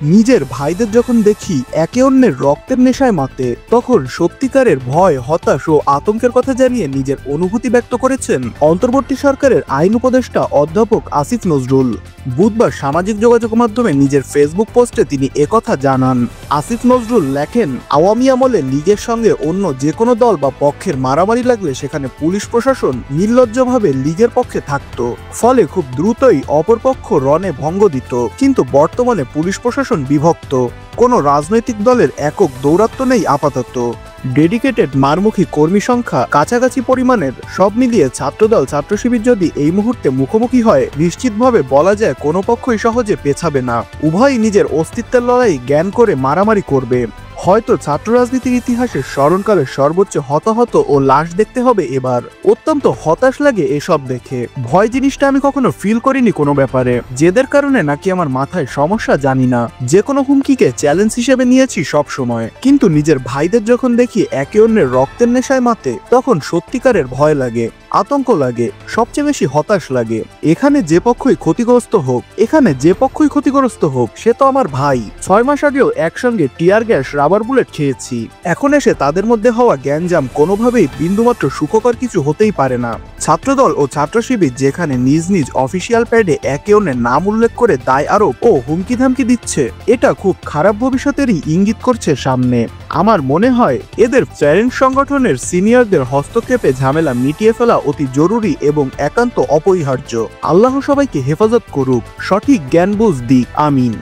নিজের ভাইদের যখন দেখি একে অন্যের রক্তের নেশায় মাতে, তখন সত্যিকারের ভয়, হতাশ ও আতঙ্কের কথা জানিয়ে নিজের অনুভূতি ব্যক্ত করেছেন অন্তর্বর্তী সরকারের আইন উপদেষ্টা অধ্যাপক আসিফ নজরুল। বুধবার সামাজিক যোগাযোগ মাধ্যমে নিজের ফেসবুক পোস্টে তিনি একথা জানান। আসিফ নজরুল লেখেন, আওয়ামী আমলে লীগের সঙ্গে অন্য যে কোনো দল বা পক্ষের মারামারি লাগলে সেখানে পুলিশ প্রশাসন নির্লজ্জভাবে লীগের পক্ষে থাকত, ফলে খুব দ্রুতই অপরপক্ষ রণে ভঙ্গ দিত। কিন্তু বর্তমানে পুলিশ প্রশাসন বিভক্ত, কোনো রাজনৈতিক দলের একক দৌরাত্ম্য নেই আপাতত। ডেডিকেটেড মারমুখী কর্মী সংখ্যা কাছাকাছি পরিমাণের। সব মিলিয়ে ছাত্রদল ছাত্র শিবির যদি এই মুহূর্তে মুখোমুখি হয়, নিশ্চিতভাবে বলা যায় কোনো পক্ষই সহজে পেছাবে না। উভয়ই নিজের অস্তিত্বের লড়াই জ্ঞান করে মারামারি করবে। হয়তো ছাত্র রাজনীতির ইতিহাসের স্মরণকালের সর্বোচ্চ হতাহত ও লাশ দেখতে হবে এবার। অত্যন্ত হতাশ লাগে এসব দেখে। ভয় জিনিসটা আমি কখনো ফিল করিনি কোনো ব্যাপারে। জেদের কারণে নাকি আমার মাথায় সমস্যা জানি না, যে কোনো হুমকিকে চ্যালেঞ্জ হিসেবে নিয়েছি সব সময়। কিন্তু নিজের ভাইদের যখন দেখি একে অন্যের রক্তের নেশায় মাতে, তখন সত্যিকারের ভয় লাগে, আতঙ্ক লাগে, সবচেয়ে বেশি হতাশ লাগে। এখানে যে পক্ষই ক্ষতিগ্রস্ত হোক সে তো আমার ভাই। 6 মাস আগেও একসঙ্গে টিয়ার গ্যাস, রাবার বুলেট খেয়েছি। এখন এসে তাদের মধ্যে হওয়া গ্যাঞ্জাম কোনোভাবেই বিন্দুমাত্র সুখকর কিছু হতেই পারে না। ছাত্রদল ও ছাত্র শিবির যেখানে নিজ নিজ অফিসিয়াল প্যাডে একে অন্যের নাম উল্লেখ করে দায় আরোপ ও হুমকি ধামকি দিচ্ছে, এটা খুব খারাপ ভবিষ্যতেরই ইঙ্গিত করছে সামনে। আমার মনে হয় এদের প্যারেন্ট সংগঠনের সিনিয়রদের হস্তক্ষেপে ঝামেলা মিটিয়ে ফেলা অতি জরুরি এবং একান্ত অপরিহার্য। আল্লাহ সবাইকে হেফাজত করুক, সঠিক জ্ঞান বুঝ দিক, আমিন।